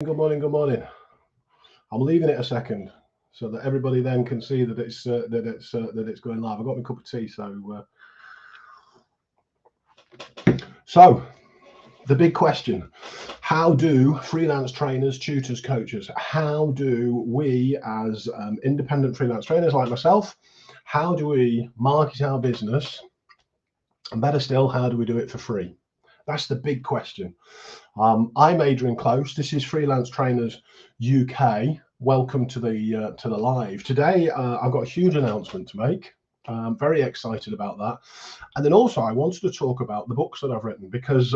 Good morning, good morning. I'm leaving it a second so that everybody then can see that it's going live. I've got my cup of tea, so the big question: how do freelance trainers, tutors, coaches? How do we, as independent freelance trainers like myself, how do we market our business? And better still, how do we do it for free? That's the big question. I'm Adrian Close. This is Freelance Trainers UK. Welcome to the live. Today, I've got a huge announcement to make. I'm very excited about that. And then also, I wanted to talk about the books that I've written because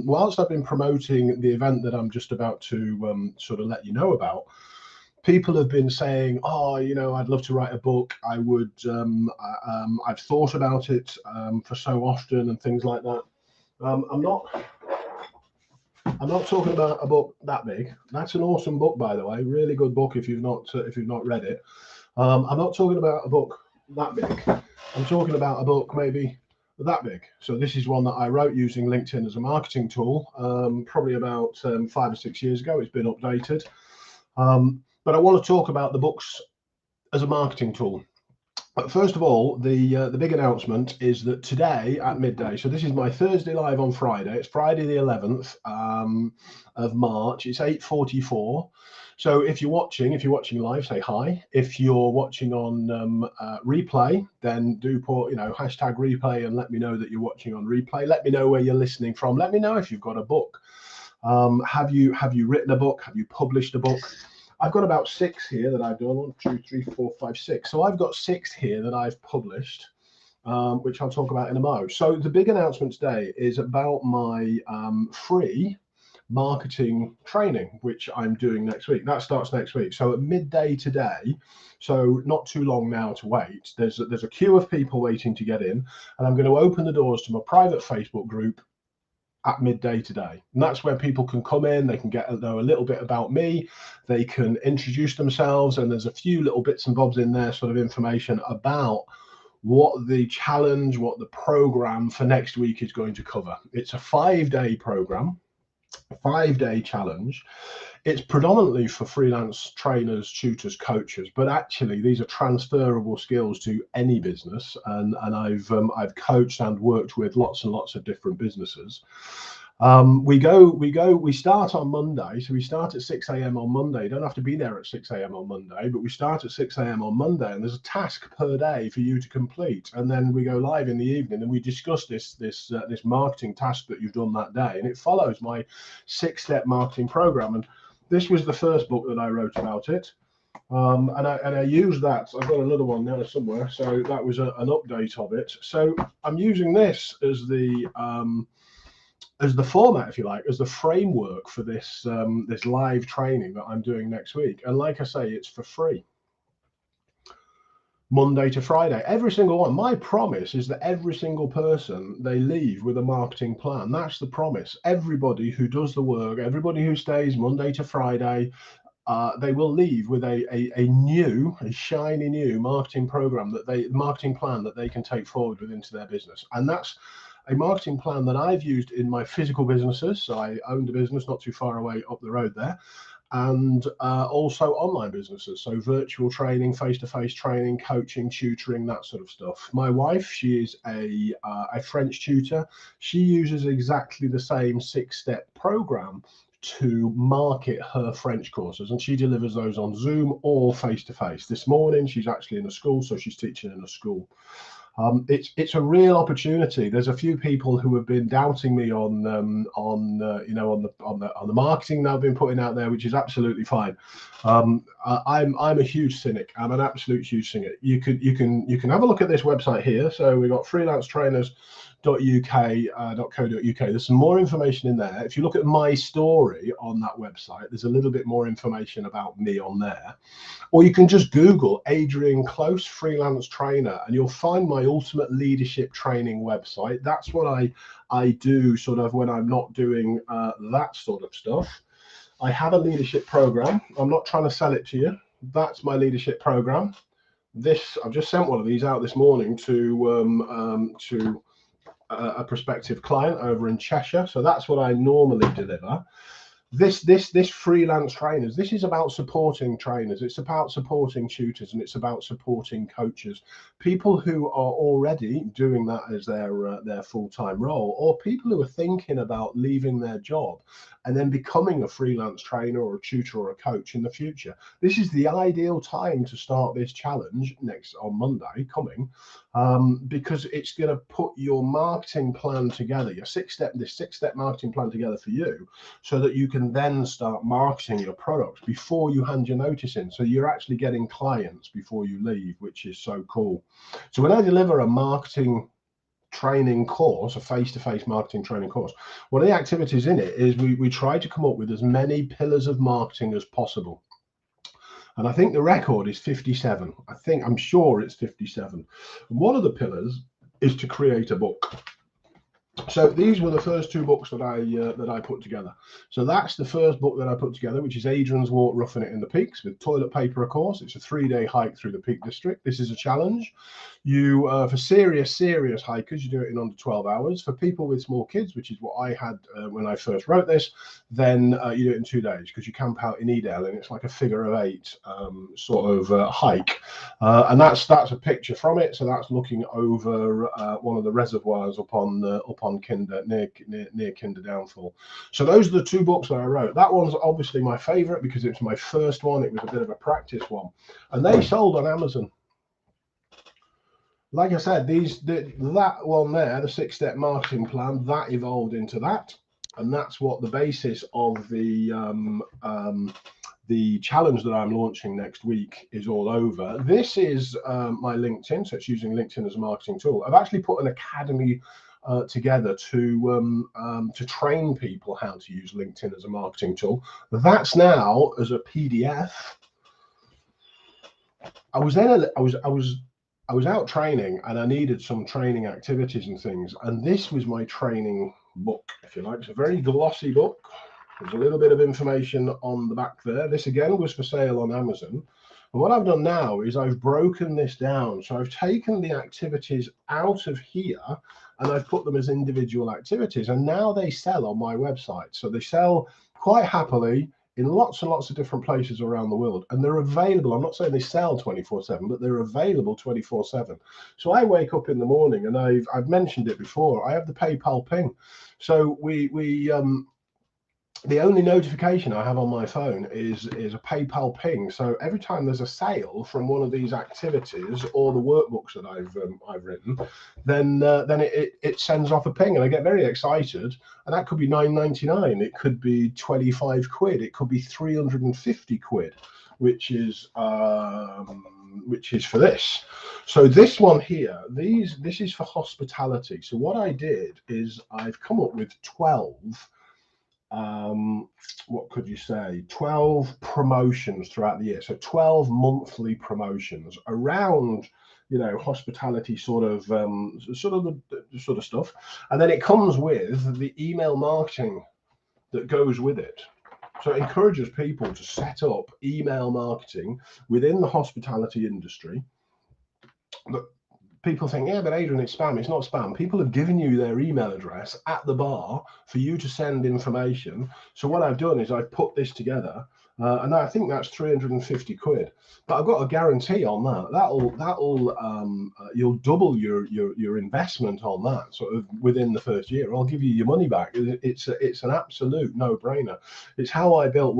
whilst I've been promoting the event that I'm just about to sort of let you know about, people have been saying, "Oh, I'd love to write a book. I would. I've thought about it for so often and things like that." I'm not talking about a book that big. That's an awesome book, by the way. Really good book if you've not read it. I'm not talking about a book that big. I'm talking about a book maybe that big. So this is one that I wrote using LinkedIn as a marketing tool, probably about 5 or 6 years ago. It's been updated. But I want to talk about the books as a marketing tool. But first of all, the big announcement is that today at midday, so this is my Thursday live on Friday. It's Friday the 11th of March. It's 8:44. So if you're watching live, say hi. If you're watching on replay, then do put hashtag replay and let me know that you're watching on replay. Let me know where you're listening from. Let me know if you've got a book. Have you written a book? Have you published a book? I've got about 6 here that I've done. 1, 2, 3, 4, 5, 6. So I've got 6 here that I've published, which I'll talk about in a moment. So the big announcement today is about my free marketing training, which I'm doing next week. That starts next week. So at midday today, so not too long now to wait, there's a queue of people waiting to get in, and I'm going to open the doors to my private Facebook group at midday today. And that's where people can come in, they can get to know a little bit about me, they can introduce themselves, and there's a few little bits and bobs in there, sort of information about what the challenge, what the program for next week is going to cover. It's a 5-day program, a 5-day challenge. It's predominantly for freelance trainers, tutors, coaches, but actually these are transferable skills to any business. And I've coached and worked with lots and lots of different businesses. We start on Monday, so we start at 6 a.m. on Monday. You don't have to be there at 6 a.m. on Monday, but we start at 6 a.m. on Monday, and there's a task per day for you to complete. And then we go live in the evening, and we discuss this marketing task that you've done that day, and it follows my 6-step marketing program. And this was the first book that I wrote about it. And I used that. I've got another one there somewhere. So that was an update of it. So I'm using this as the format, if you like, as the framework for this this live training that I'm doing next week. And like I say, it's for free. Monday to Friday, every single one. My promise is that every single person, they leave with a marketing plan. That's the promise. Everybody who does the work, everybody who stays Monday to Friday, they will leave with a shiny new marketing plan that they can take forward into their business. And that's a marketing plan that I've used in my physical businesses. So I owned a business not too far away up the road there, and also online businesses. So virtual training, face-to-face training, coaching, tutoring, that sort of stuff. My wife, she is a French tutor. She uses exactly the same 6-step program to market her French courses, and she delivers those on Zoom or face-to-face. This morning, she's actually in a school, so she's teaching in a school. It's a real opportunity. There's a few people who have been doubting me on the marketing that I've been putting out there, which is absolutely fine. I'm a huge cynic. I'm an absolute huge cynic. You can have a look at this website here. So we've got freelancetrainers.uk.co.uk. There's some more information in there. If you look at my story on that website, there's a little bit more information about me on there. Or you can just Google Adrian Close freelance trainer, and you'll find my ultimate leadership training website. That's what I do sort of when I'm not doing that sort of stuff. I have a leadership program. I'm not trying to sell it to you. That's my leadership program. I've just sent one of these out this morning to a prospective client over in Cheshire. So that's what I normally deliver. this freelance trainers, this is about supporting trainers, it's about supporting tutors, and it's about supporting coaches, people who are already doing that as their full-time role, or people who are thinking about leaving their job and then becoming a freelance trainer or a tutor or a coach in the future. This is the ideal time to start this challenge next on Monday coming, because it's going to put your marketing plan together, your six-step marketing plan together for you, so that you can then start marketing your products before you hand your notice in. So you're actually getting clients before you leave, which is so cool. So when I deliver a marketing training course, a face-to-face marketing training course, one of the activities in it is we try to come up with as many pillars of marketing as possible. And I think the record is 57. I'm sure it's 57. And one of the pillars is to create a book. So these were the first two books that I put together. So that's the first book that I put together, which is Adrian's Walk Roughing It in the Peaks with toilet paper, of course. It's a 3-day hike through the Peak District. This is a challenge. You for serious hikers, you do it in under 12 hours. For people with small kids, which is what I had when I first wrote this, then you do it in 2 days, because you camp out in Edale, and it's like a figure of 8 sort of hike. And that's a picture from it. So that's looking over one of the reservoirs up on Kinder, near Kinder Downfall. So those are the two books that I wrote. That one's obviously my favorite because it was my first one. It was a bit of a practice one, and they sold on Amazon. Like I said, that one there, the 6-step marketing plan, that evolved into that, and that's what the basis of the challenge that I'm launching next week is all over. This is my LinkedIn, so it's using LinkedIn as a marketing tool. I've actually put an academy together to train people how to use LinkedIn as a marketing tool. That's now as a PDF. I was out training, and I needed some training activities and things, and this was my training book, if you like. It's a very glossy book. There's a little bit of information on the back there. This again was for sale on Amazon. And what I've done now is I've broken this down. So I've taken the activities out of here and I've put them as individual activities. And now they sell on my website. So they sell quite happily in lots and lots of different places around the world. And they're available. I'm not saying they sell 24/7, but they're available 24/7. So I wake up in the morning, and I've mentioned it before, I have the PayPal ping. So the only notification I have on my phone is a PayPal ping. So every time there's a sale from one of these activities or the workbooks that I've written, then it sends off a ping, and I get very excited. And that could be £9.99, it could be 25 quid, it could be 350 quid, which is for this. So this one here, this is for hospitality. So what I did is I've come up with 12. What could you say, 12 promotions throughout the year. So 12 monthly promotions around, hospitality sort of stuff. And then it comes with the email marketing that goes with it. So it encourages people to set up email marketing within the hospitality industry. But people think, yeah, but Adrian, it's spam. It's not spam. People have given you their email address at the bar for you to send information. So what I've done is I've put this together, and I think that's 350 quid. But I've got a guarantee on that. That'll you'll double your investment on that sort of within the first year. I'll give you your money back. It's an absolute no-brainer. It's how I built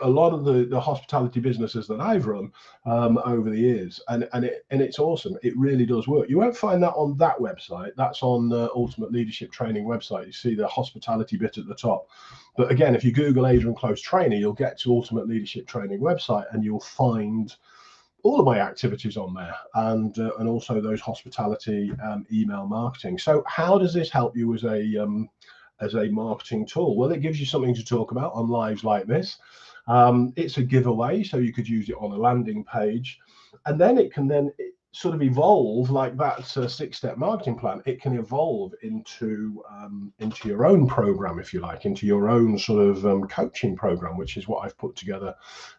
a lot of the hospitality businesses that I've run over the years, and it's awesome. It really does work. You won't find that on that website. That's on the Ultimate Leadership Training website. You see the hospitality bit at the top. But again, if you Google Adrian Close Trainer, you'll get to Ultimate Leadership Training website, and you'll find all of my activities on there, and also those hospitality email marketing. So how does this help you as a marketing tool? Well, it gives you something to talk about on lives like this. It's a giveaway, so you could use it on a landing page, and then sort of evolve like that 6-step marketing plan. It can evolve into your own program, if you like, into your own sort of coaching program, which is what I've put together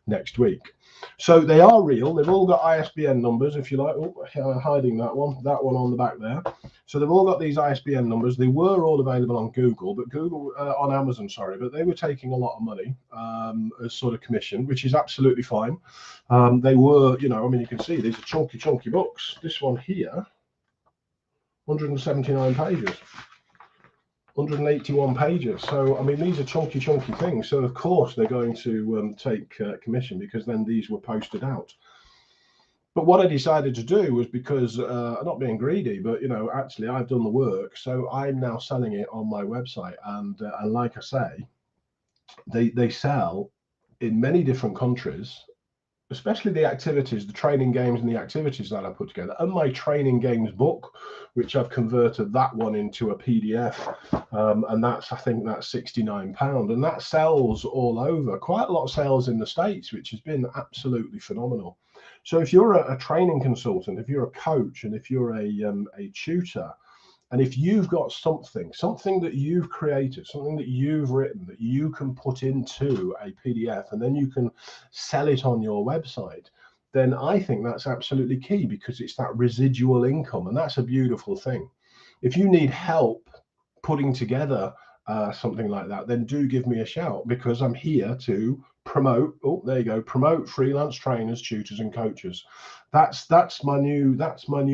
next week. So they are real. They've all got ISBN numbers, if you like. Oh, hiding that one on the back there. So they've all got these ISBN numbers. They were all available on Google, but on Amazon, sorry, but they were taking a lot of money as sort of commission, which is absolutely fine. They were, you know, I mean, you can see these are chunky books. This one here, 179 pages. 181 pages. So, I mean, these are chunky things. So, of course, they're going to take commission, because then these were posted out. But what I decided to do was, because I'm not being greedy, but, you know, actually I've done the work. So I'm now selling it on my website. And like I say, they sell in many different countries, especially the activities, the training games and the activities that I put together, and my training games book, which I've converted that one into a PDF. And I think that's £69. And that sells all over, quite a lot of sales in the States, which has been absolutely phenomenal. So if you're a training consultant, if you're a coach, and if you're a tutor, and if you've got something that you've created, something that you've written that you can put into a PDF, and then you can sell it on your website, then I think that's absolutely key, because it's that residual income, and that's a beautiful thing. If you need help putting together something like that, then do give me a shout, because I'm here to promote. Oh, there you go. Promote freelance trainers, tutors, and coaches. That's my new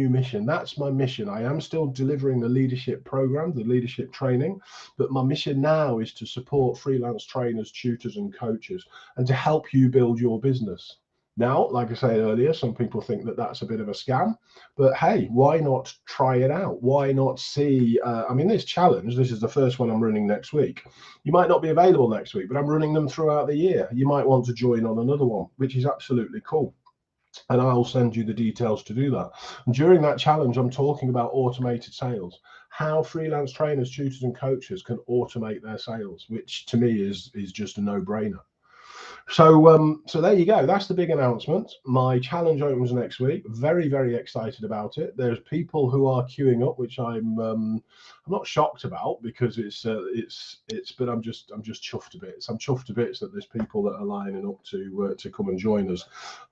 mission. That's my mission. I am still delivering the leadership program, the leadership training, but my mission now is to support freelance trainers, tutors, and coaches, and to help you build your business. Now, like I said earlier, some people think that that's a bit of a scam, but hey, why not try it out? Why not see? I mean, this challenge, this is the first one I'm running next week. You might not be available next week, but I'm running them throughout the year. You might want to join on another one, which is absolutely cool. And I'll send you the details to do that. And during that challenge, I'm talking about automated sales, how freelance trainers, tutors, and coaches can automate their sales, which to me is just a no-brainer. So there you go. That's the big announcement. My challenge opens next week. Very excited about it. There's people who are queuing up, which I'm not shocked about, because but I'm just chuffed to bits. I'm chuffed to bits that there's people that are lining up to come and join us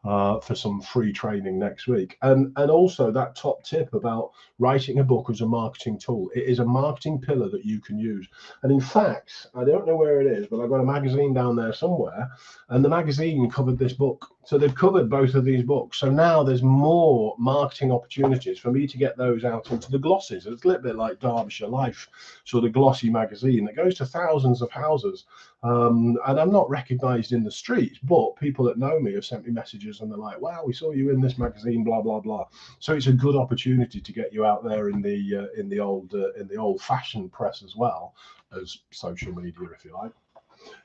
for some free training next week. And also that top tip about writing a book as a marketing tool. It is a marketing pillar that you can use. And in fact, I don't know where it is, but I've got a magazine down there somewhere, and the magazine covered this book. So they've covered both of these books. So now there's more marketing opportunities for me to get those out into the glosses. It's a little bit like Derbyshire Life, sort of glossy magazine that goes to thousands of houses. And I'm not recognized in the streets, but people that know me have sent me messages, and they're like, wow, we saw you in this magazine, blah, blah, blah. So it's a good opportunity to get you out there in the old fashioned press, as well as social media, if you like.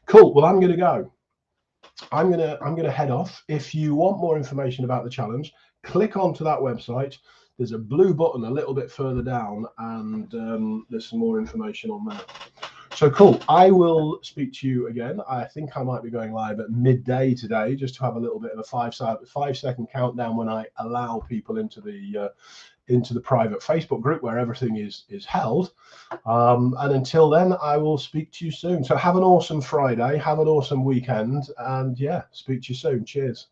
Cool. Well, I'm going to go. I'm gonna head off. If you want more information about the challenge, click onto that website. There's a blue button a little bit further down, and there's some more information on there. So cool. I will speak to you again. I think I might be going live at midday today, just to have a little bit of a 5-second countdown when I allow people into the private Facebook group where everything is held. And until then, I will speak to you soon. So have an awesome Friday, have an awesome weekend, and yeah, speak to you soon. Cheers.